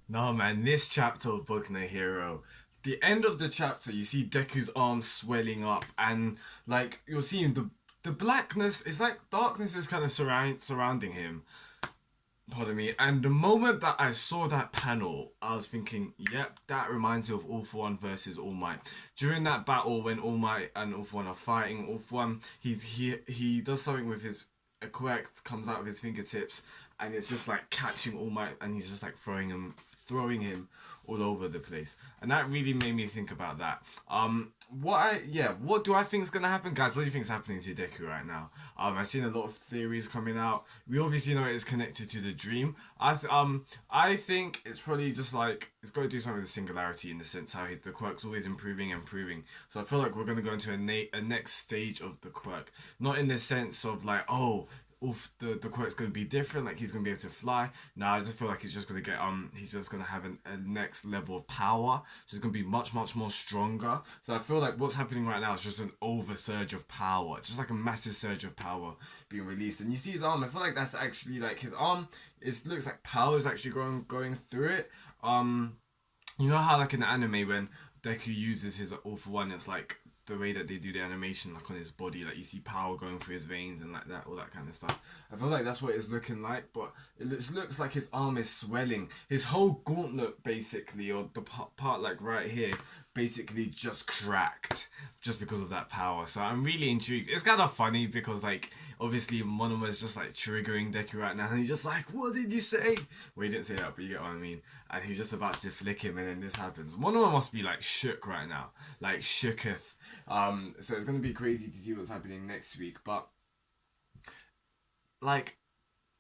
No, man, this chapter of Boku no Hero, the end of the chapter, you see Deku's arm swelling up, and like you're seeing the blackness. It's like darkness is kind of surrounding him. Pardon me. And the moment that I saw that panel, I was thinking, yep, that reminds me of All for One versus All Might. During that battle, when All Might and All for One are fighting, All for One, he does something with his a quirk comes out of his fingertips, and it's just like catching All Might, and he's just like throwing him all over the place, and that really made me think about that. What do I think is gonna happen, guys? What do you think is happening to Deku right now? I've seen a lot of theories coming out. We obviously know it is connected to the dream. I think it's probably just like it's going to do something with the singularity in the sense how the quirk's always improving and improving. So I feel like we're gonna go into a next stage of the quirk, not in the sense of like, oh, oof, the quirk's gonna be different, like he's gonna be able to fly. No, I just feel like he's just gonna have a next level of power. So he's gonna be much more stronger. So I feel like what's happening right now is just an over surge of power, just like a massive surge of power being released. And you see his arm. I feel like that's actually like his arm. It looks like power is actually going through it. You know how like in the anime when Deku uses his All for One, it's like the way that they do the animation like on his body, like you see power going through his veins and like that, all that kind of stuff. I feel like that's what it's looking like, but it looks like his arm is swelling. His whole gauntlet basically, or the part like right here, basically just cracked just because of that power. So I'm really intrigued. It's kind of funny because like obviously Monoma is just like triggering Deku right now, and he's just like, "What did you say?" Well, he didn't say that, but you get what I mean. And he's just about to flick him, and then this happens. Monoma must be like shook right now, like shooketh. So it's gonna be crazy to see what's happening next week. But like,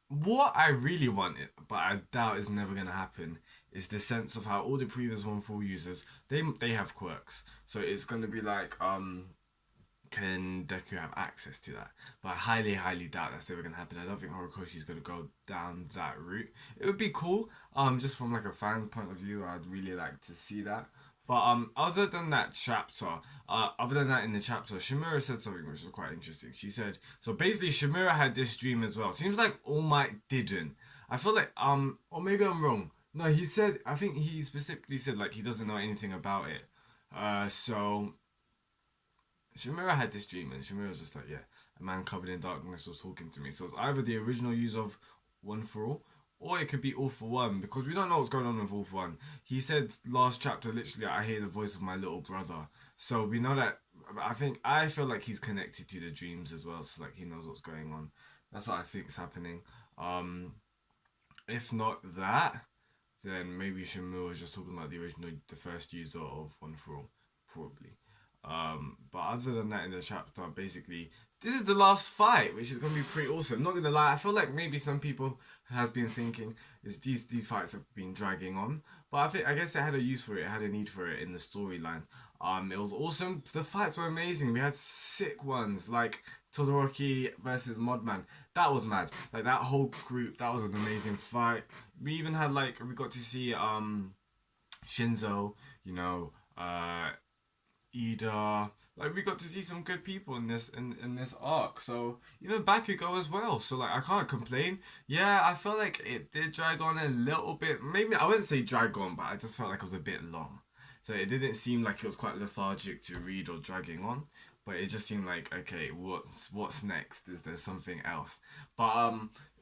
what I really wanted, but I doubt is never gonna happen, is the sense of how all the previous 1-4 users they have quirks. So it's gonna be like can Deku have access to that? But I highly doubt that's ever gonna happen. I don't think Horikoshi's gonna go down that route. It would be cool, just from like a fan point of view. I'd really like to see that. But other than that chapter, other than that in the chapter, Shimura said something which was quite interesting. She said, so basically Shimura had this dream as well. Seems like All Might didn't. I feel like or maybe I'm wrong. No, he said, I think he specifically said like he doesn't know anything about it. So Shimura had this dream, and Shimura was just like, yeah, a man covered in darkness was talking to me. So it's either the original use of One for All, or it could be All for One, because we don't know what's going on with All for One. He said last chapter, literally, I hear the voice of my little brother. So we know that, I feel like he's connected to the dreams as well, so like he knows what's going on. That's what I think is happening. Um, if not that, then maybe Shimura was just talking about the first user of One for All, probably. But other than that, in the chapter, basically, this is the last fight, which is gonna be pretty awesome. Not gonna lie, I feel like maybe some people has been thinking is these fights have been dragging on, but I guess they had a use for it, had a need for it in the storyline. It was awesome. The fights were amazing. We had sick ones like Todoroki versus Modman. That was mad. Like that whole group, that was an amazing fight. We even had like we got to see Shinzo, you know, Ida. Like we got to see some good people in this arc. So even Bakugo as well. So like I can't complain. Yeah, I felt like it did drag on a little bit. Maybe I wouldn't say drag on, but I just felt like it was a bit long. So it didn't seem like it was quite lethargic to read or dragging on. But it just seemed like okay, what's next? Is there something else? But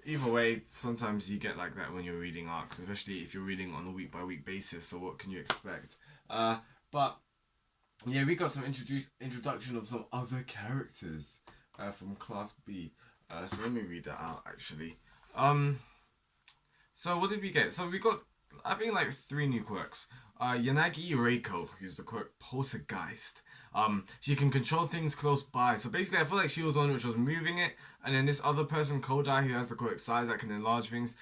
either way, sometimes you get like that when you're reading arcs, especially if you're reading on a week by week basis. So what can you expect? But yeah, we got some introduction of some other characters from Class B. So let me read that out actually. Um, so what did we get? So we got I think like three new quirks. Yanagi Reiko, who's the quirk Poltergeist. She can control things close by. So basically, I feel like she was the one which was moving it, and then this other person, Kodai, who has the quirk size that can enlarge things,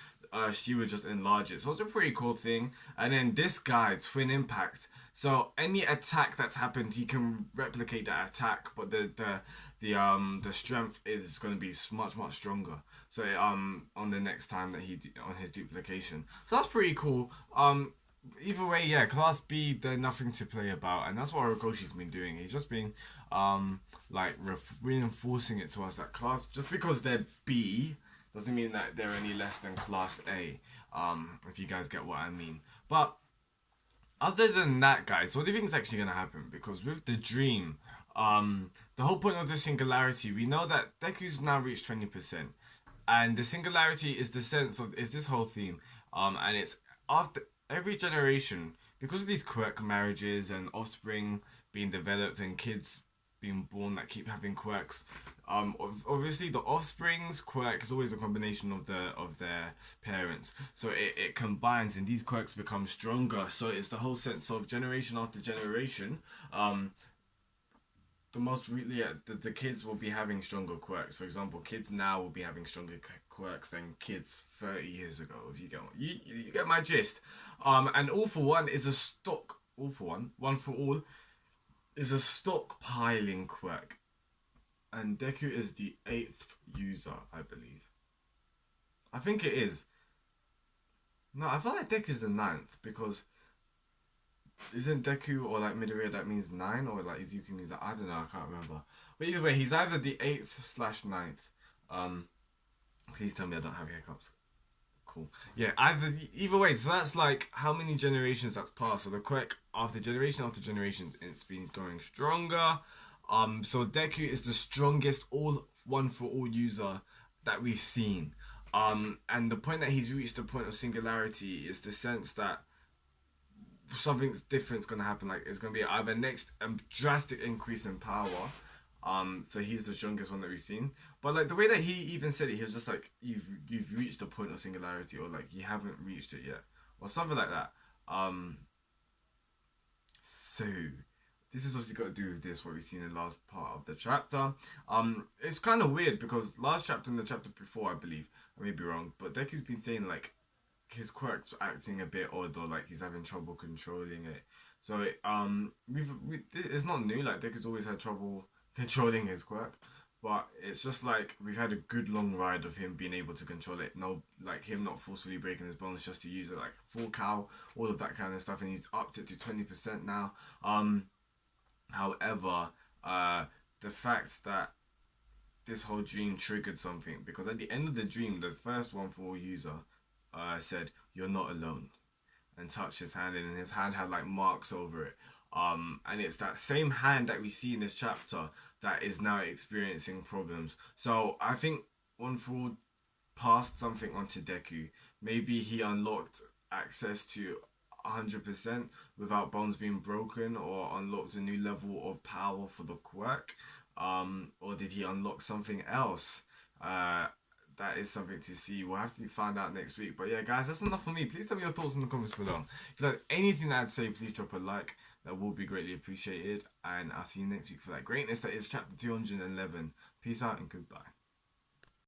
she would just enlarge it. So it's a pretty cool thing. And then this guy, Twin Impact. So any attack that's happened, he can replicate that attack, but the strength is going to be much stronger. So on the next time that on his duplication. So that's pretty cool. Either way, yeah, Class B, they're nothing to play about, and that's what Horikoshi's been doing. He's just been like reinforcing it to us that class just because they're B doesn't mean that they're any less than Class A. If you guys get what I mean. But other than that, guys, what do you think is actually gonna happen? Because with the dream, the whole point of the singularity, we know that Deku's now reached 20%, and the singularity is the sense of is this whole theme, and it's after every generation because of these quirk marriages and offspring being developed and kids being born that keep having quirks. Obviously the offspring's quirk is always a combination of their parents. So it combines and these quirks become stronger. So it's the whole sense of generation after generation. The kids will be having stronger quirks. For example, kids now will be having stronger quirks than kids 30 years ago. If you get you get my gist. And all for one is a stock. All for one for all is a stockpiling quirk, and Deku is the 8th user, I believe. I think it is. No, I feel like Deku is the 9th because isn't Deku or like Midoriya that means 9 or like Izuku means that I don't know, I can't remember. But either way, he's either the 8th/9th. Please tell me I don't have hiccups. Cool. Yeah, either way, so that's like how many generations that's passed. So the quirk after generation, it's been going stronger. So Deku is the strongest all one for all user that we've seen. And the point that he's reached the point of singularity is the sense that something's different's gonna happen. Like it's gonna be either next drastic increase in power. So he's the strongest one that we've seen. But like the way that he even said it, he was just like, you've reached the point of singularity, or like you haven't reached it yet, or something like that. So this is obviously got to do with this what we've seen in the last part of the chapter. It's kind of weird because last chapter and the chapter before, I believe, I may be wrong, but Deku's been saying like his quirk's acting a bit odd, or like he's having trouble controlling it. So it's not new. Like Deku's always had trouble controlling his quirk, but it's just like we've had a good long ride of him being able to control it. No, like him not forcefully breaking his bones just to use it, like full cow, all of that kind of stuff, and he's upped it to 20% now. However, the fact that this whole dream triggered something, because at the end of the dream, the first one for all user said, "You're not alone," and touched his hand, and his hand had like marks over it. And it's that same hand that we see in this chapter that is now experiencing problems. So I think One For All passed something onto Deku. Maybe he unlocked access to 100% without bones being broken, or unlocked a new level of power for the quirk. Or did he unlock something else? That is something to see. We'll have to find out next week. But yeah, guys, that's enough for me. Please tell me your thoughts in the comments below. If you like anything that I'd say, please drop a like. That will be greatly appreciated. And I'll see you next week for that greatness that is chapter 211. Peace out and goodbye.